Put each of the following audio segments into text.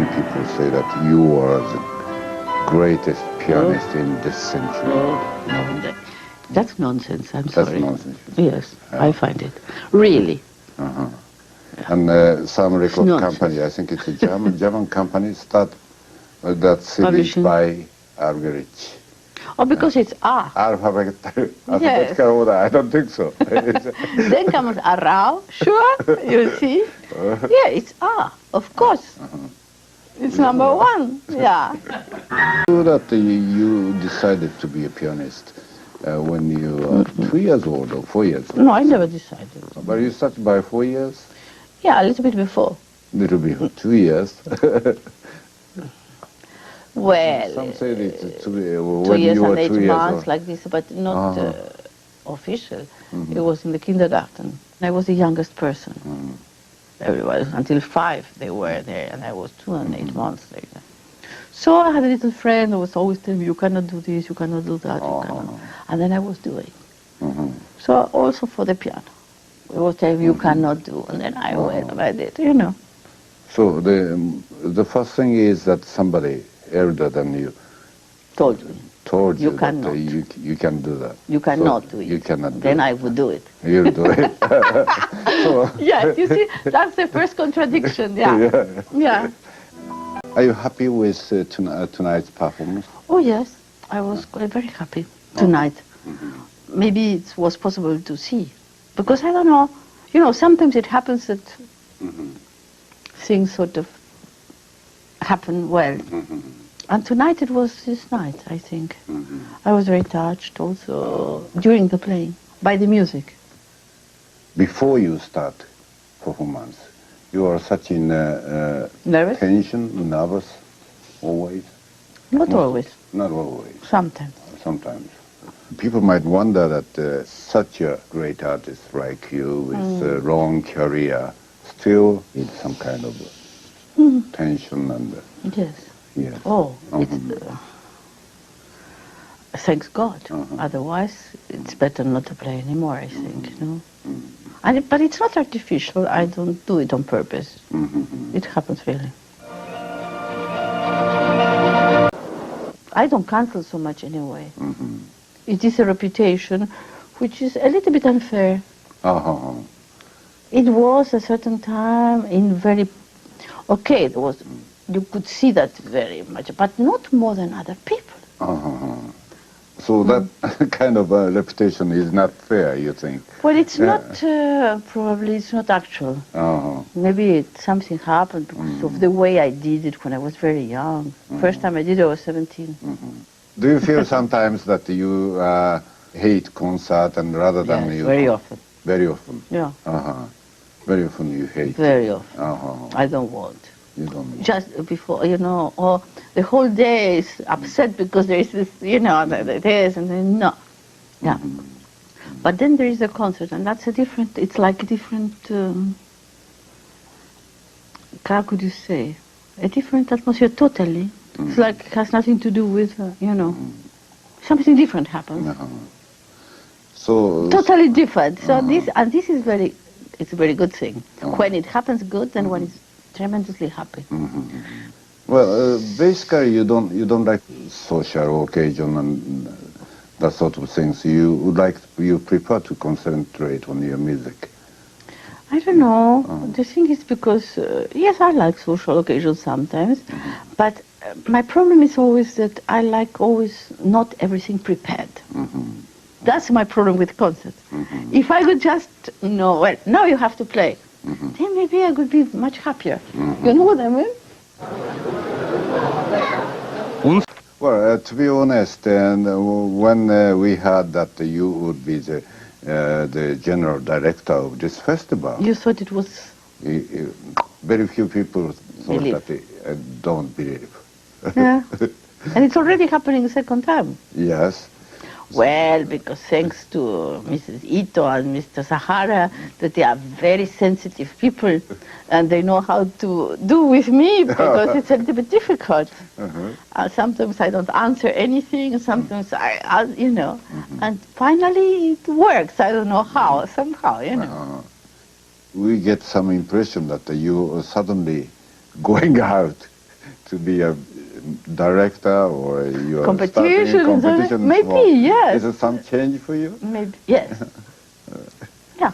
People say that you are the greatest pianist in this century. No, that's nonsense, I'm sorry. That's nonsense. Yes, I find it. Really. And some record company, I think it's a German company, that CD Publishing. by Argerich. Oh, because it's A. Alphabetical order, I don't think so. Then comes Arau, sure, you see? Yeah, it's A, of course. It's number one, yeah. So that you decided to be a pianist when you were 3 years old or 4 years old? No, I never decided. But you started by 4 years? Yeah, a little bit before. Little bit, 2 years. Well, Some say it's 2 2 years you were and 8 2 years months old. like this, but not official. It was in the kindergarten. I was the youngest person. Everybody, until 5 they were there, and I was 2 and 8 months later. So I had a little friend who was always telling me, you cannot do this, you cannot do that, you cannot. And then I was doing. So also for the piano. It was telling me, you cannot do, and then I went and I did, you know. So the first thing is that somebody elder than you Told me. told you, You that cannot. you can do that. You cannot do it. You cannot do Then it. I would do it. You'll do it. So, Yes, you see, that's the first contradiction, yeah. Yeah. are you happy with tonight's performance? Oh yes, I was very happy tonight. Maybe it was possible to see, because I don't know, you know, sometimes it happens that things sort of happen well. And tonight it was this night, I think. I was very touched also during the playing by the music. Before you start performance, you are such in Nervous? tension, nervous, always? Not always, Not always, sometimes. sometimes. People might wonder that such a great artist like you with a long career still needs some kind of tension and... Yes. yes. Oh, it's, thanks God. Otherwise, it's better not to play anymore, I think, you know. But it's not artificial. I don't do it on purpose. It happens really. I don't cancel so much anyway. It is a reputation which is a little bit unfair. It was a certain time in very... Okay, there was... You could see that very much, but not more than other people. So that kind of reputation is not fair, you think? Well, it's not, probably it's not actual. Maybe something happened because of the way I did it when I was very young. First time I did it, I was 17. Do you feel sometimes that you hate concert and rather than Yes, you... very often. Very often? Yeah. Very often you hate? Very often. I don't want. You don't... Just before, you know, or the whole day is upset because there is this, you know, this and then no. Yeah. But then there is a concert, and that's a different, it's like a different, how could you say, a different atmosphere totally. It's like, it has nothing to do with, you know, something different happens. So... Totally different. So this is very, it's a very good thing. When it happens good, then one is tremendously happy. Well, basically you don't like social occasion and that sort of things. You prefer to concentrate on your music. I don't know. The thing is because, yes, I like social occasions sometimes, but my problem is always that I like always not everything prepared. That's my problem with concerts. If I could just know, well, now you have to play, then maybe I could be much happier. You know what I mean? Well, to be honest, and when we heard that you would be the general director of this festival, You thought it was... very few people thought that they don't believe. Yeah. And it's already happening the second time. Yes. Well, because thanks to Mrs. Ito and Mr. Sahara, that they are very sensitive people, and they know how to do with me, because it's a little bit difficult. Sometimes I don't answer anything, sometimes I you know, and finally it works. I don't know how, somehow, you know. We get some impression that you are suddenly going out to be a director, or you are Competition, starting competition? maybe, for, yes. Is it some change for you? Maybe, yes. Yeah.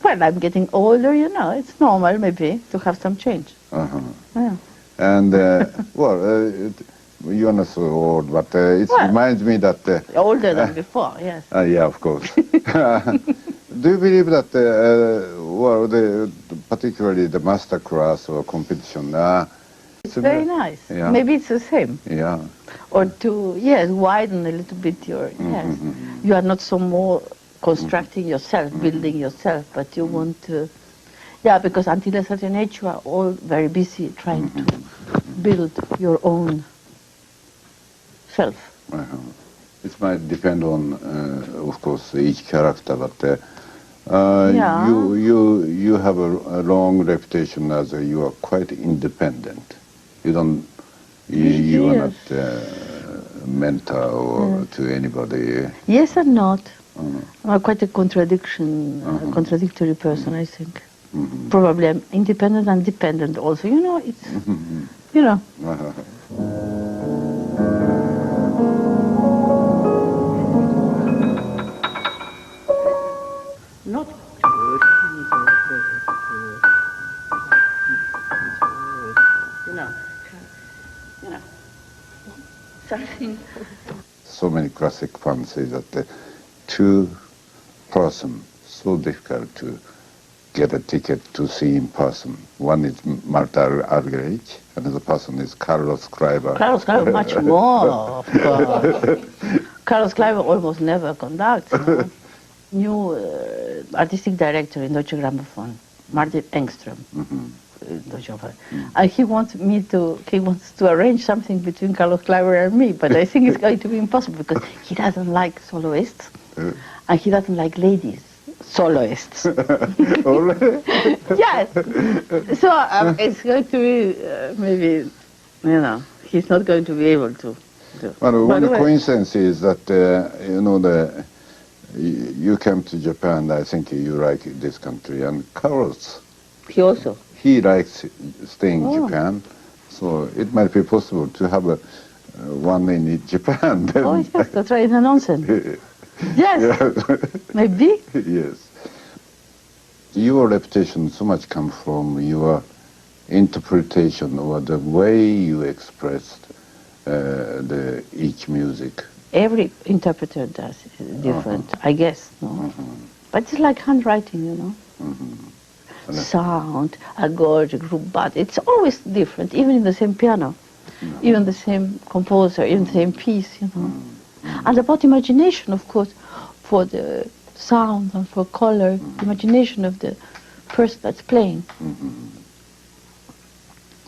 Well, I'm getting older, you know, it's normal maybe to have some change. Uh-huh. Yeah. And, you're not so old, but it reminds me that... older than before, yes. Yeah, of course. Do you believe that, particularly the master class or competition, it's very nice. Yeah. Maybe it's the same. Yeah. Or to, yes, widen a little bit your, yes. You are not so more constructing yourself, building yourself, but you want to, yeah, because until a certain age you are all very busy trying to build your own self. It might depend on, of course, each character, but Yeah. you have a long reputation as you are quite independent. You don't, you are not mentor or to anybody. Yes and not. I'm quite a contradictory person, I think. Probably I'm independent and dependent also. You know, it's, you know. Not you know, something. So many classic fans say that the two-person, so difficult to get a ticket to see in person. One is Marta Argerich, another person is Carlos Kleiber. Carlos Kleiber much more, of course. Carlos Kleiber almost never conducts. No? New artistic director in Deutsche Grammophon, Martin Engström. And he wants to arrange something between Carlos Kleiber and me, but I think it's going to be impossible because he doesn't like soloists and he doesn't like ladies soloists. Yes. So it's going to be maybe, you know, he's not going to be able to do. Well, one coincidence is that you know you came to Japan. I think you like this country, and Carlos. He likes staying in Japan, so it might be possible to have one in Japan. Then. Oh yes, that's right. It's a nonsense. Yes, maybe. Yes. Your reputation so much comes from your interpretation or the way you expressed each music. Every interpreter does different, I guess. No? But it's like handwriting, you know. Sound, Argerich, rubat, it's always different, even in the same piano, even the same composer, even the same piece, you know. And about imagination, of course, for the sound and for color, imagination of the person that's playing.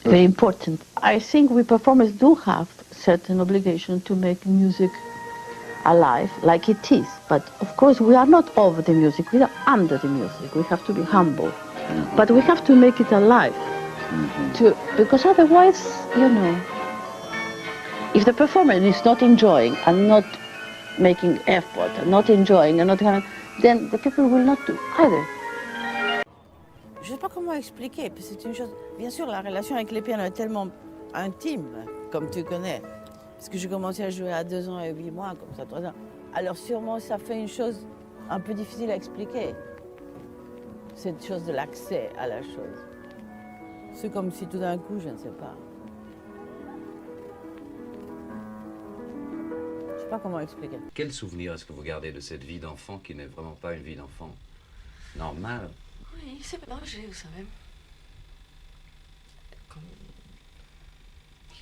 Very important. I think we performers do have certain obligation to make music alive, like it is. But of course, we are not over the music, we are under the music. We have to be humble. But we have to make it alive, because otherwise, you know, if the performer is not enjoying and not making effort and not enjoying and not having, then the people will not do either. Je ne sais pas comment expliquer, parce que c'est une chose... Bien sûr, la relation avec les pianos est tellement intime, comme tu connais. Parce que j'ai commencé à jouer à 2 ans et 8 mois, comme ça, 3 ans. Alors sûrement, ça fait une chose un peu difficile à expliquer. Cette chose de l'accès à la chose. C'est comme si tout d'un coup, je ne sais pas. Je ne sais pas comment expliquer. Quel souvenir est-ce que vous gardez de cette vie d'enfant qui n'est vraiment pas une vie d'enfant normale? Oui, c'est mélangé, vous savez.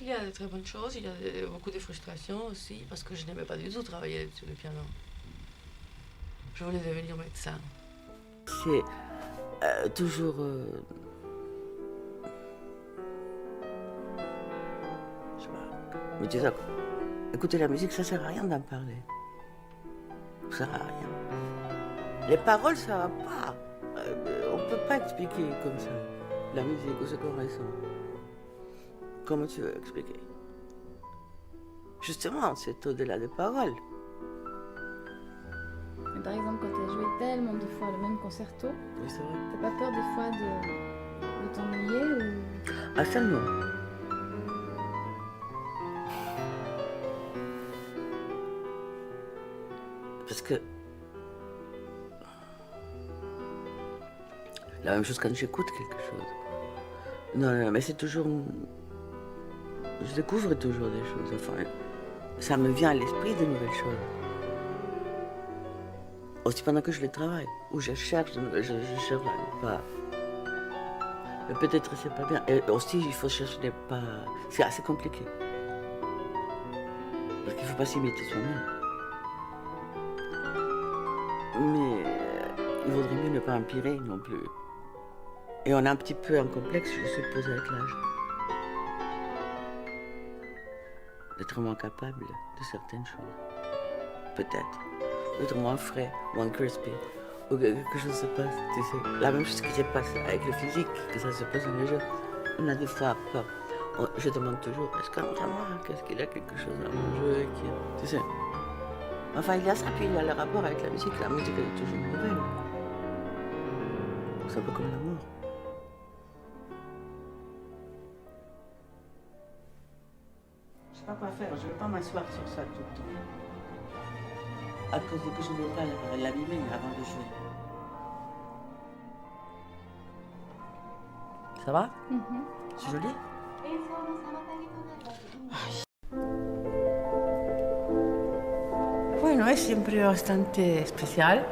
Il y a de très bonnes choses, il y a beaucoup de frustrations aussi, parce que je n'aimais pas du tout travailler sur le piano. Je voulais devenir médecin. C'est toujours... je sais pas. Mais tu sais, écouter la musique, ça sert à rien d'en parler. Ça sert à rien. Les paroles, ça va pas. On peut pas expliquer comme ça. La musique ou ce qu'on ressent. Comment tu veux expliquer? Justement, c'est au-delà des paroles. Mais par exemple, quand tu as joué tellement de fois le même concerto, Oui, c'est vrai. t'as pas peur des fois de t'ennuyer ou... Ah ça non. Parce que la même chose quand j'écoute quelque chose. Non, mais c'est toujours... Je découvre toujours des choses. Enfin, ça me vient à l'esprit de nouvelles choses. Aussi pendant que je les travaille, ou je cherche, je cherche pas. Mais peut-être c'est pas bien. Et aussi, il faut chercher pas... C'est assez compliqué. Parce qu'il ne faut pas s'imiter soi-même. Mais il vaudrait mieux ne pas empirer non plus. Et on a un petit peu un complexe, je suppose, avec l'âge. D'être moins capable de certaines choses. Peut-être. D'être moins frais, moins crispy. Ou que quelque chose se passe, tu sais. La même chose qui se passe avec le physique, que ça se passe dans le jeu. On a des fois peur. Je demande toujours, est-ce qu'on remarque, est-ce qu'il y a quelque chose dans mon jeu qui... Tu sais. Enfin, il y a ça, puis il y a le rapport avec la musique. La musique, elle est toujours nouvelle. C'est un peu comme l'amour. Je sais pas quoi faire, je ne veux pas m'asseoir sur ça tout le temps. À cause de que je ne veux pas l'abîmer avant de jouer. Ça va? C'est joli? Bueno, es siempre bastante especial,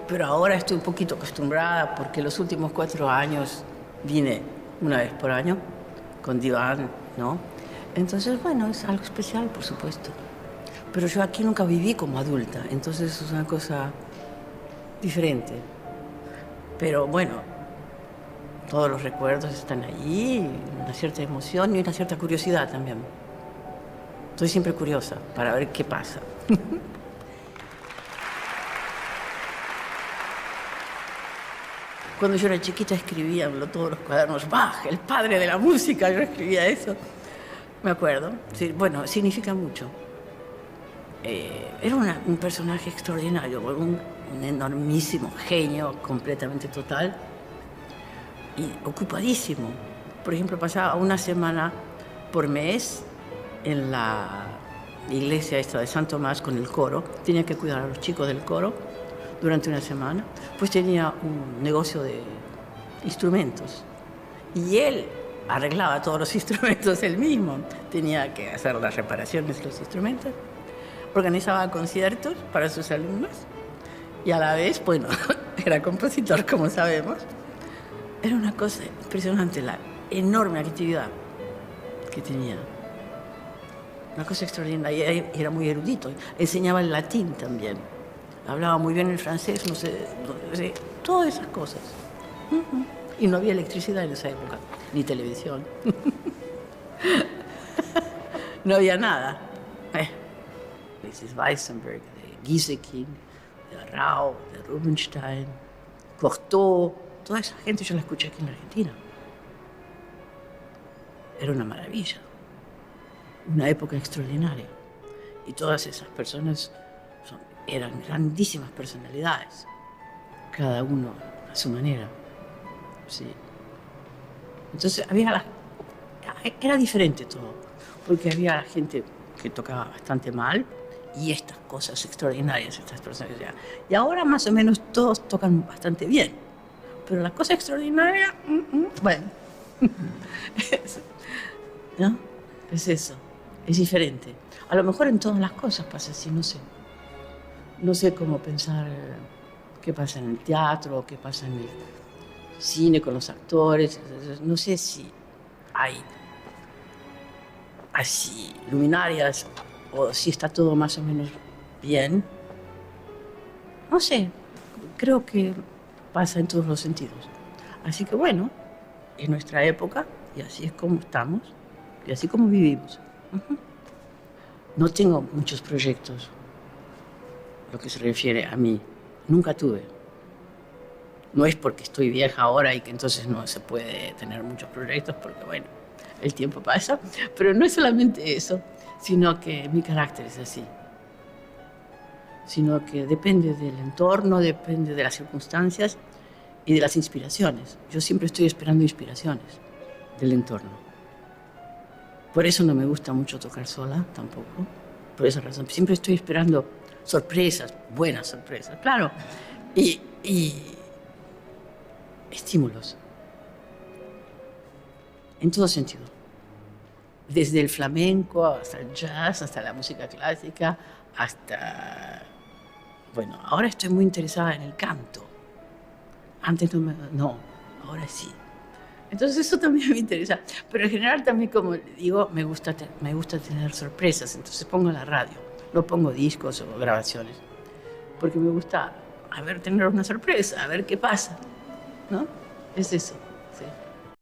pero ahora estoy un poquito acostumbrada porque los últimos 4 años vine una vez por año con Diván, ¿no? Entonces, bueno, es algo especial, por supuesto. Pero yo aquí nunca viví como adulta, entonces es una cosa diferente. Pero bueno, todos los recuerdos están allí, una cierta emoción y una cierta curiosidad también. Estoy siempre curiosa para ver qué pasa. Cuando yo era chiquita escribía en todos los cuadernos, Bach, el padre de la música, yo escribía eso. Me acuerdo. Sí, bueno, significa mucho. Era un personaje extraordinario, un enormísimo genio, completamente total y ocupadísimo. Por ejemplo, pasaba una semana por mes en la iglesia esta de San Tomás con el coro. Tenía que cuidar a los chicos del coro durante una semana. Pues tenía un negocio de instrumentos y él arreglaba todos los instrumentos él mismo. Tenía que hacer las reparaciones de los instrumentos, organizaba conciertos para sus alumnos y a la vez, bueno, era compositor, como sabemos. Era una cosa impresionante la enorme actividad que tenía. Una cosa extraordinaria. Y era muy erudito. Enseñaba el latín también. Hablaba muy bien el francés, no sé, todas esas cosas. Y no había electricidad en esa época, ni televisión. No había nada. Mrs. Weissenberg, de Gieseking, de Rau, de Rubinstein, Cocteau, toda esa gente yo la escuché aquí en la Argentina. Era una maravilla, una época extraordinaria. Y todas esas personas eran grandísimas personalidades, cada uno a su manera. Sí. Entonces era diferente todo, porque había gente que tocaba bastante mal y estas cosas extraordinarias, estas personas. Y ahora más o menos todos tocan bastante bien, pero la cosa extraordinaria, bueno, ¿no? Es eso, es diferente. A lo mejor en todas las cosas pasa así, no sé. No sé cómo pensar qué pasa en el teatro, qué pasa en el cine con los actores. No sé si hay así luminarias o si está todo más o menos bien. No sé, creo que pasa en todos los sentidos. Así que bueno, es nuestra época y así es como estamos y así como vivimos. No tengo muchos proyectos. Lo que se refiere a mí, nunca tuve. No es porque estoy vieja ahora y que entonces no se puede tener muchos proyectos, porque bueno, el tiempo pasa, pero no es solamente eso, sino que mi carácter es así. Sino que depende del entorno, depende de las circunstancias y de las inspiraciones. Yo siempre estoy esperando inspiraciones del entorno. Por eso no me gusta mucho tocar sola, tampoco, por esa razón. Siempre estoy esperando sorpresas, buenas sorpresas, claro, y estímulos, en todo sentido. Desde el flamenco hasta el jazz, hasta la música clásica, hasta... Bueno, ahora estoy muy interesada en el canto. Antes no, ahora sí. Entonces eso también me interesa. Pero en general también, como digo, me gusta tener sorpresas. Entonces pongo la radio, no pongo discos o grabaciones. Porque me gusta tener una sorpresa, a ver qué pasa, ¿no? Es eso.